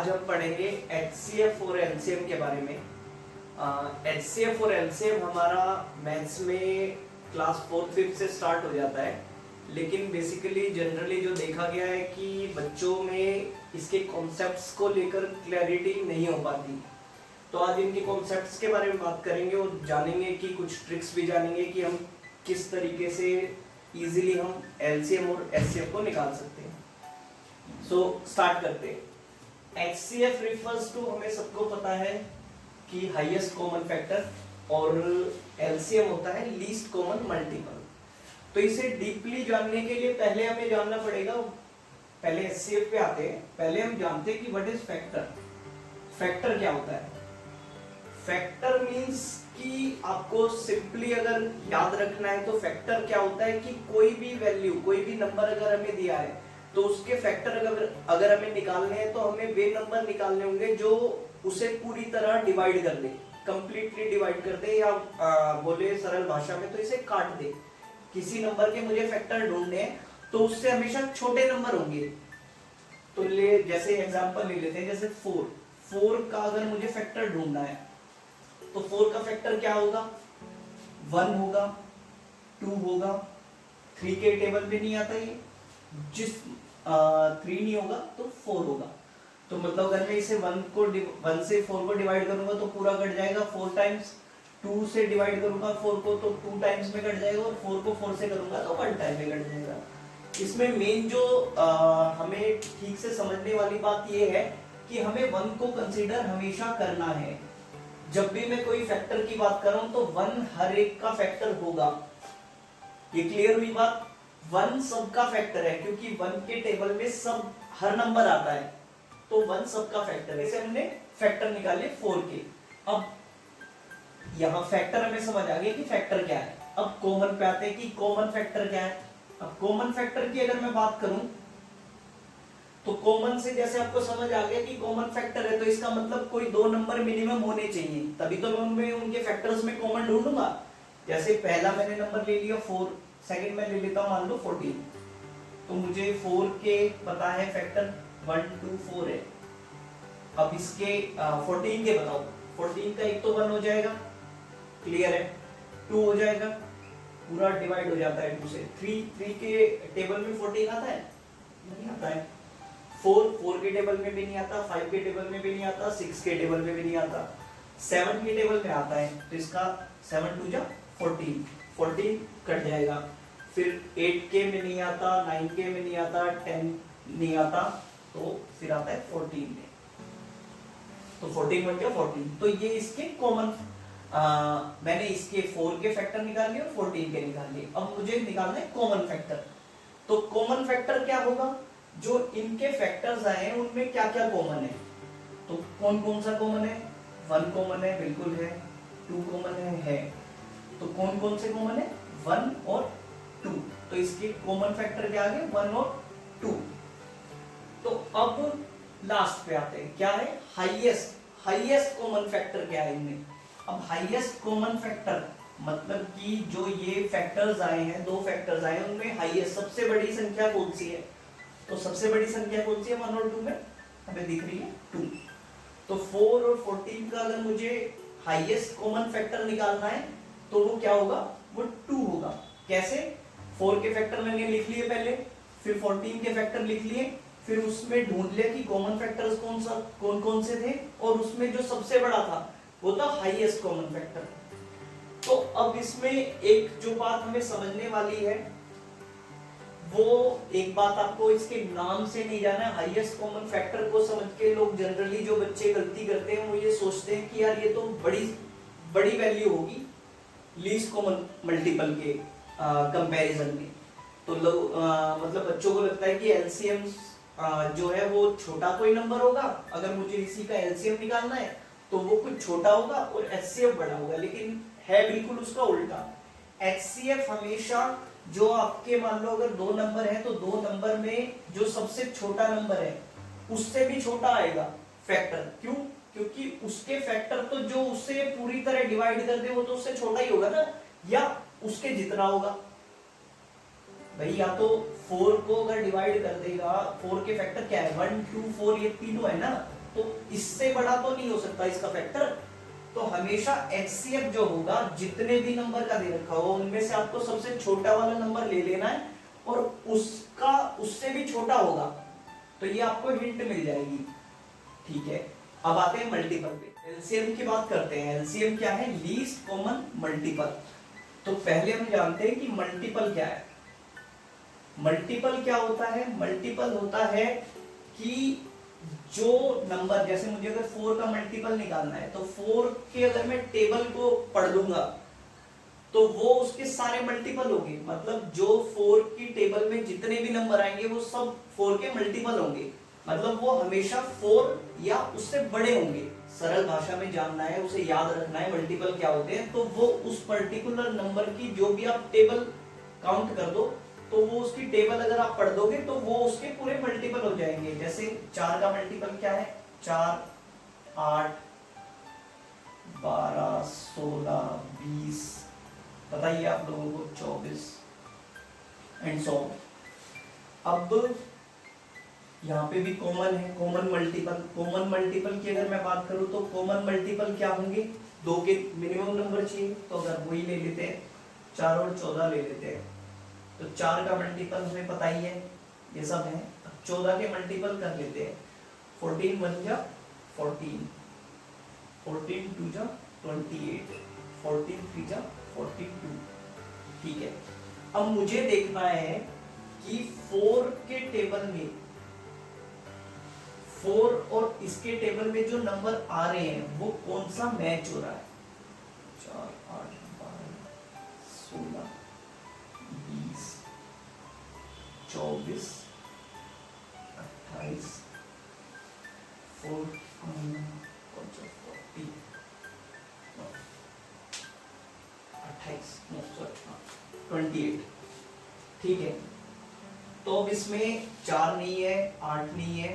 आज हम पढ़ेंगे HCF और LCM के बारे में। HCF और LCM हमारा मैथ्स में क्लास 4th-5th से स्टार्ट हो जाता है, लेकिन बेसिकली जनरली जो देखा गया है कि बच्चों में इसके कॉन्सेप्ट्स को लेकर क्लैरिटी नहीं हो पाती। तो आज इनके कॉन्सेप्ट्स के बारे में बात करेंगे और जानेंगे कि कुछ ट्रिक्स भी जानेंगे कि हम किस तरीके से इजीली हम LCM और HCF को निकाल सकते हैं। सो स्टार्ट करते हैं। HCF रिफर्स टू, हमें सबको पता है कि हाईएस्ट कॉमन फैक्टर, और LCM होता है लीस्ट कॉमन मल्टीपल। तो इसे डीपली जानने के लिए पहले हमें जानना पड़ेगा, पहले HCF पे आते हैं। पहले हम जानते हैं कि व्हाट इज फैक्टर। फैक्टर क्या होता है? फैक्टर मींस कि आपको सिंपली अगर याद रखना है तो फैक्टर क्या होता है कि कोई भी वैल्यू, कोई भी नंबर अगर हमें दिया है तो उसके फैक्टर अगर हमें निकालने हैं तो हमें वे नंबर निकालने होंगे जो उसे पूरी तरह डिवाइड कर दे, कंप्लीटली डिवाइड कर दे, या बोले सरल भाषा में तो इसे काट दे। किसी नंबर के मुझे फैक्टर ढूंढने हैं तो उससे हमेशा छोटे नंबर होंगे। तो जैसे एग्जांपल ले लेते हैं, जैसे 4 का अगर मुझे फैक्टर ढूंढना है तो 4 का फैक्टर क्या होगा? 1 होगा, 2 होगा, 3 के टेबल पे नहीं आता ये, जिस 3 नहीं होगा तो 4 होगा। तो मतलब अगर मैं इसे 1 से 4 को डिवाइड करूंगा तो पूरा कट जाएगा 4 टाइम्स, 2 से डिवाइड करूंगा 4 को तो 2 टाइम्स में कट जाएगा, और 4 को 4 से करूंगा तो 1 टाइम में कट जाएगा। इसमें मेन जो हमें ठीक से समझने वाली बात ये है कि हमें 1 को कंसीडर हमेशा करना है। जब भी मैं कोई फैक्टर की बात कर रहा हूं तो 1 हर एक का फैक्टर होगा। ये क्लियर हुई बात? 1 सबका फैक्टर है, क्योंकि 1 के टेबल में सब हर नंबर आता है, तो 1 सबका फैक्टर है। इसे हमने फैक्टर निकाले 4 के। अब यहां फैक्टर हमें समझ आ गया कि फैक्टर क्या है। अब कॉमन पे आते हैं कि कॉमन फैक्टर क्या है। अब कॉमन फैक्टर की अगर मैं बात करूं तो कॉमन से जैसे आपको समझ आ गया कि कॉमन फैक्टर है, तो इसका मतलब कोई 2 नंबर मिनिमम होने चाहिए, तभी तो मैं उनमें उनके फैक्टर्स में कॉमन ढूंढूंगा। जैसे पहला मैंने नंबर ले लिया 4, सेकंड में ले लेता हूं मान लो 14, तो मुझे 4 के पता है फैक्टर 1 2 4 है। अब इसके 14 के बताओ। 14 का एक तो 1 हो जाएगा, क्लियर है, 2 हो जाएगा, पूरा डिवाइड हो जाता है 2 से। 3 के टेबल में 14 आता है? नहीं आता है। 4 के टेबल में भी नहीं आता, 5 के टेबल में भी नहीं आता, 6 के टेबल में भी नहीं आता, 7 के टेबल में आता है, तो इसका 7 2 जा 14 कट जाएगा। फिर 8 के में नहीं आता, 9 के में नहीं आता, 10 नहीं आता, तो फिर आता है 14 में। तो 14 बन गया 14। तो ये इसके कॉमन, मैंने इसके 4 के फैक्टर निकाल लिए और 14 के निकाल लिए। अब मुझे निकालना है कॉमन फैक्टर। तो कॉमन फैक्टर क्या होगा? जो इनके फैक्टर्स आए हैं उनमें क्या क्या कॉमन है। तो कौन कौन सा कॉमन है? 1 कॉमन है, बिल्कुल है। 2 कॉमन है। तो कौन कौन से कॉमन है? 1 और 2। तो इसके कॉमन फैक्टर क्या आ गए? 1 और 2। तो अब लास्ट पे आते हैं, क्या है? हाईएस्ट कॉमन फैक्टर क्या है इनमें। अब हाईएस्ट कॉमन फैक्टर मतलब कि जो ये फैक्टर्स आए हैं, 2 फैक्टर्स आए हैं, उनमें हाईएस्ट सबसे बड़ी संख्या कौन सी है? तो सबसे बड़ी संख्या कौन सी है? 1 और 2 में हमें दिख रही है 2। तो 4 और 14 का अगर मुझे हाईएस्ट कॉमन फैक्टर निकालना है तो वो क्या होगा? वो 2 होगा। कैसे? 4 के फैक्टर मैंने लिख लिए पहले, फिर 14 के फैक्टर लिख लिए, फिर उसमें ढूंढ लिया कि कॉमन फैक्टर्स कौन कौन से थे, और उसमें जो सबसे बड़ा था वो था हाईएस्ट कॉमन फैक्टर। तो अब इसमें एक जो बात हमें समझने वाली है, वो एक बात आपको इसके नाम से नहीं जाना है। हाईएस्ट कॉमन फैक्टर को समझ के लोग जनरली, जो बच्चे गलती करते हैं, वो ये सोचते हैं कि यार ये तो बड़ी वैल्यू होगी लीस्ट कॉमन मल्टीपल के कंपैरिजन में। तो लोग मतलब बच्चों को लगता है कि एलसीएम जो है वो छोटा कोई नंबर होगा, अगर मुझे इसी का एलसीएम निकालना है तो वो कुछ छोटा होगा और एचसीएफ बड़ा होगा, लेकिन है बिल्कुल उसका उल्टा। एचसीएफ हमेशा जो आपके, मान लो अगर 2 नंबर है तो 2 नंबर में जो सबसे छोटा नंबर है उससे भी छोटा आएगा फैक्टर। क्यों? क्योंकि उसके फैक्टर तो जो उससे पूरी तरह डिवाइड कर दे वो तो उससे छोटा ही होगा ना, या उसके जितना होगा। भाई या तो 4 को अगर डिवाइड कर देगा, 4 के फैक्टर क्या है? 1 2 4, ये तीनों है ना, तो इससे बड़ा तो नहीं हो सकता इसका फैक्टर। तो हमेशा HCF जो होगा, जितने भी नंबर का दे रखा हो उनमें से आपको सबसे छोटा वाला नंबर ले लेना है, और उसका उससे भी छोटा होगा तो ये आपको हिंट मिल जाएगी। ठीक है, अब आते हैं मल्टीपल पे। एलसीएम की बात करते हैं। एलसीएम क्या है? Least common multiple. तो पहले हम जानते हैं कि मल्टीपल क्या है। मल्टीपल क्या होता है? मल्टीपल होता है कि जो नंबर, जैसे मुझे अगर 4 का मल्टीपल निकालना है तो 4 के अगर मैं टेबल को पढ़ लूंगा तो वो उसके सारे मल्टीपल होंगे। मतलब जो 4 की टेबल में जितने भी नंबर आएंगे वो सब 4 के मल्टीपल होंगे। मतलब वो हमेशा 4 या उससे बड़े होंगे। सरल भाषा में जानना है, उसे याद रखना है मल्टीपल क्या होते हैं। तो वो उस पर्टिकुलर नंबर की जो भी आप टेबल काउंट कर दो तो वो उसकी टेबल अगर आप पढ़ दोगे तो वो उसके पूरे मल्टीपल हो जाएंगे। जैसे 4 का मल्टीपल क्या है? 4, 8, 12, 16, 20, बताइए आप लोगों को, 24 एंड सो। अब यहाँ पे भी कॉमन है, कॉमन मल्टीपल। कॉमन मल्टीपल की अगर मैं बात करूँ तो कॉमन मल्टीपल क्या होंगे? 2 के मिनिमम नंबर चाहिए, तो अगर वही ले लेते हैं 4 और 14 ले लेते हैं। तो 4 का मल्टीपल हमें पता ही है, ये सब है। 14 के मल्टीपल कर लेते हैं। 14 1 जा 14, 14 2 जा 28, 14 3 जा 42। ठीक है, अब मुझे देखना है कि 4 के टेबल में, 4 और इसके टेबल में जो नंबर आ रहे हैं वो कौन सा मैच हो रहा है। 4, 8, 12, 16, 20, 24, 28, 28। ठीक है, तो अब इसमें 4 नहीं है, 8 नहीं है,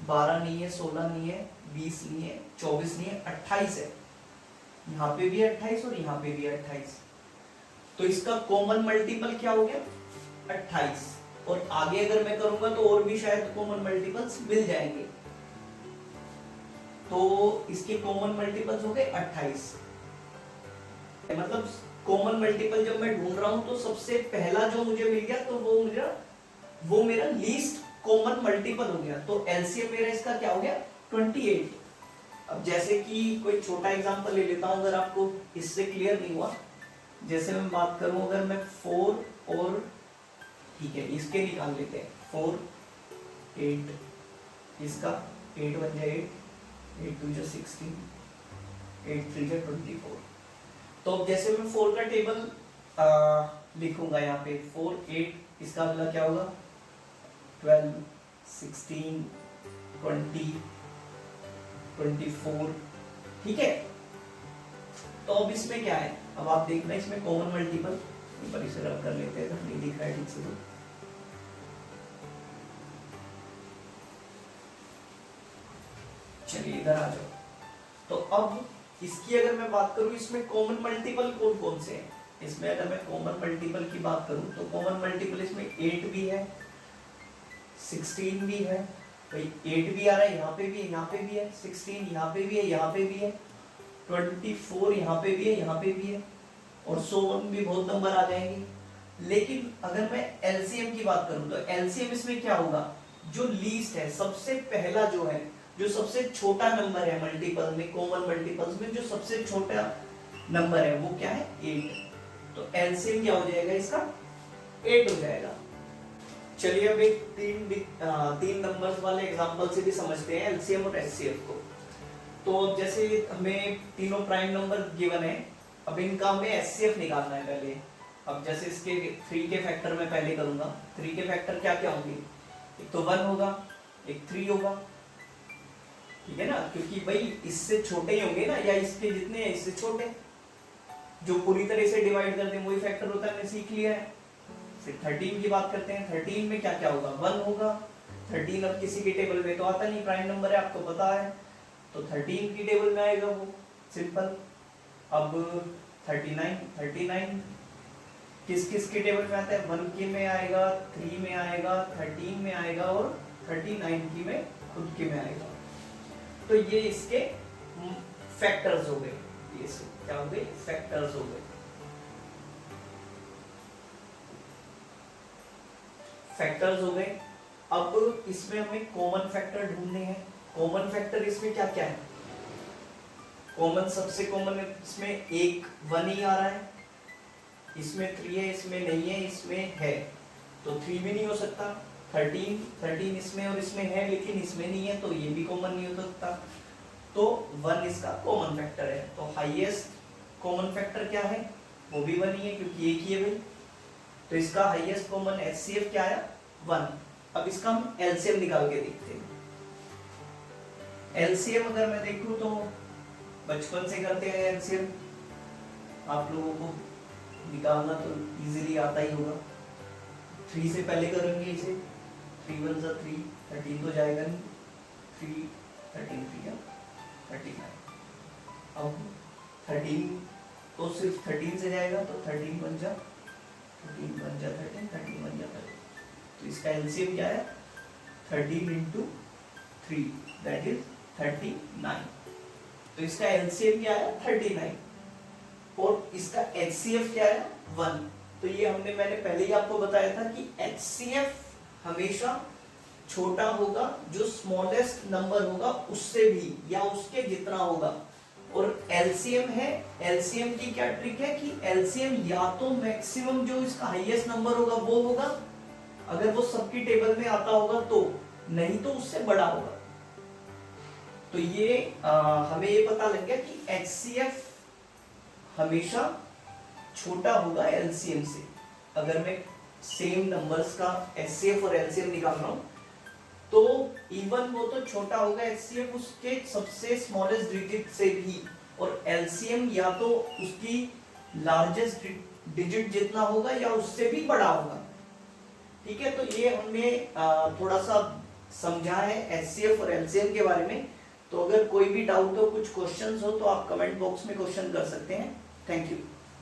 12 नहीं है, 16 नहीं है, 20 नहीं है, 24 नहीं है, 28 है। यहाँ पे भी 28 और यहाँ पे भी 28। तो इसका कॉमन मल्टीपल क्या हो गया? 28। और आगे अगर मैं करूंगा तो और भी शायद कॉमन मल्टीपल्स मिल जाएंगे। तो इसके कॉमन मल्टीपल्स हो गए 28। मतलब कॉमन मल्टीपल जब मैं ढूंढ रहा हूं तो सबसे पहला जो मुझे मिल गया तो वो मेरा लीस्ट कॉमन मल्टीपल हो गया। तो एलसीएम मेरा इसका क्या हो गया? 28। अब जैसे कि कोई छोटा एग्जांपल ले लेता हूं, अगर आपको इससे क्लियर नहीं हुआ। जैसे मैं बात करूं, अगर मैं 4 और, ठीक है, इसके निकाल लेते हैं, 4, 8, इसका 8 1 जा 8, 8 2 जा 16, 8 3 जा 24। तो अब जैसे मैं 4 का टेबल लिखूंगा यहाँ पे, 4 8, इसका अगला क्या होगा? 12 16 20 24। ठीक है, तो अब इसमें क्या है? अब आप देखना इसमें कॉमन मल्टीपल, ऊपर इसे रब कर लेते हैं अगर नहीं दिख रहा है ठीक से। तो चलिए इधर आ जाओ। तो अब इसकी अगर मैं बात करूं, इसमें कॉमन मल्टीपल कौन कौन से हैं? इसमें अगर मैं कॉमन मल्टीपल की बात करूं तो कॉमन मल्टीपल इसमें 8 भी है, 16 भी है। भाई 8 भी आ रहा है, यहाँ पे भी है, यहाँ पे भी है, 16 यहाँ पे भी है, यहाँ पे भी है, 24 यहाँ पे भी है, यहाँ पे भी है, और 100 भी बहुत नंबर आ जाएंगे। लेकिन अगर मैं एलसीएम की बात करूं तो एलसीएम इसमें क्या होगा? जो लीस्ट है, सबसे पहला जो है, जो सबसे छोटा नंबर है मल्टीपल में, कॉमन मल्टीपल्स में जो सबसे छोटा नंबर है वो क्या है? 8। तो एलसीएम क्या हो जाएगा इसका? 8 हो जाएगा। चलिए अब एक तीन नंबर्स वाले एग्जांपल से भी समझते हैं एलसीएम और एचसीएफ को। तो जैसे हमें तीनों प्राइम नंबर गिवन है, अब इनका हमें एचसीएफ निकालना है पहले। अब जैसे इसके 3 के फैक्टर में पहले करूंगा। 3 के फैक्टर क्या क्या होंगे? एक तो 1 होगा, एक 3 होगा, ठीक है ना, क्योंकि भाई इससे छोटे ही होंगे ना, या इसके जितने हैं इससे छोटे, जो पूरी तरह से डिवाइड कर दें वही फैक्टर होता है, हमने सीख लिया है। फिर 13 की बात करते हैं। 13 में क्या क्या होगा? 1 होगा। 13 अब किसी के टेबल में तो आता नहीं, प्राइम नंबर है, आपको पता है, तो 13 की टेबल में आएगा वो, सिंपल। अब 39 किस किस के टेबल में आता है? 1 के में आएगा, 3 में आएगा, 13 में आएगा और 39 की में खुद के में आएगा। तो ये इसके फैक्टर्स हो गए, ये क्या हो गए, फैक्टर्स हो गए। फैक्टर्स हो गए। अब इसमें हमें कॉमन फैक्टर ढूंढने हैं। कॉमन फैक्टर इसमें क्या क्या है? कॉमन, सबसे कॉमन इसमें एक 1 ही आ रहा है, इसमें 3 है, इसमें नहीं है, इसमें है, तो 3 भी नहीं हो सकता। 13 इसमें और इसमें है लेकिन इसमें नहीं है, तो ये भी कॉमन नहीं हो सकता। तो 1 इसका कॉमन फैक्टर है। तो हाईएस्ट कॉमन फैक्टर क्या है? वो भी 1 ही है क्योंकि एक ही है भाई। तो इसका हाईएस्ट कॉमन एचसीएफ क्या आया? 1। अब इसका हम एलसीएम निकाल के देखते हैं। एलसीएम अगर मैं देखूं तो बचपन से करते हैं एलसीएम, आप लोगों को निकालना तो इजीली आता ही होगा। 3 से पहले करेंगे इसे, 3 1 जा 3, 13 तो जाएगा नहीं, 3 13 3 39। अब 13 तो सिर्फ 13 से जाएगा, तो 13 बन जा 13 बन जा 13, 13 बन जा 13। तो इसका एलसीएम क्या है? 13 into 3 दैट इज 39। तो इसका एलसीएम क्या है? 39। और इसका एचसीएफ क्या है? 1। तो ये मैंने पहले ही आपको बताया था कि एचसीएफ हमेशा छोटा होगा, जो स्मॉलेस्ट नंबर होगा उससे भी या उसके जितना होगा। और एलसीएम है, एलसीएम की क्या ट्रिक है कि एलसीएम या तो मैक्सिमम जो इसका हाईएस्ट नंबर होगा वो होगा, अगर वो सबकी टेबल में आता होगा तो, नहीं तो उससे बड़ा होगा। तो ये हमें ये पता लग गया कि एचसीएफ हमेशा छोटा होगा एलसीएम से। अगर मैं सेम नंबर्स का एचसीएफ और एलसीएम निकाल रहा हूं तो इवन वो तो छोटा होगा एचसीएफ उसके सबसे स्मॉलेस्ट डिजिट से भी, और एलसीएम या तो उसकी लार्जेस्ट डिजिट जितना होगा या उससे भी बड़ा होगा। ठीक है, तो ये हमने थोड़ा सा समझा है एचसीएफ और एलसीएम के बारे में। तो अगर कोई भी डाउट हो, कुछ क्वेश्चंस हो तो आप कमेंट बॉक्स में क्वेश्चन कर सकते हैं। Thank you.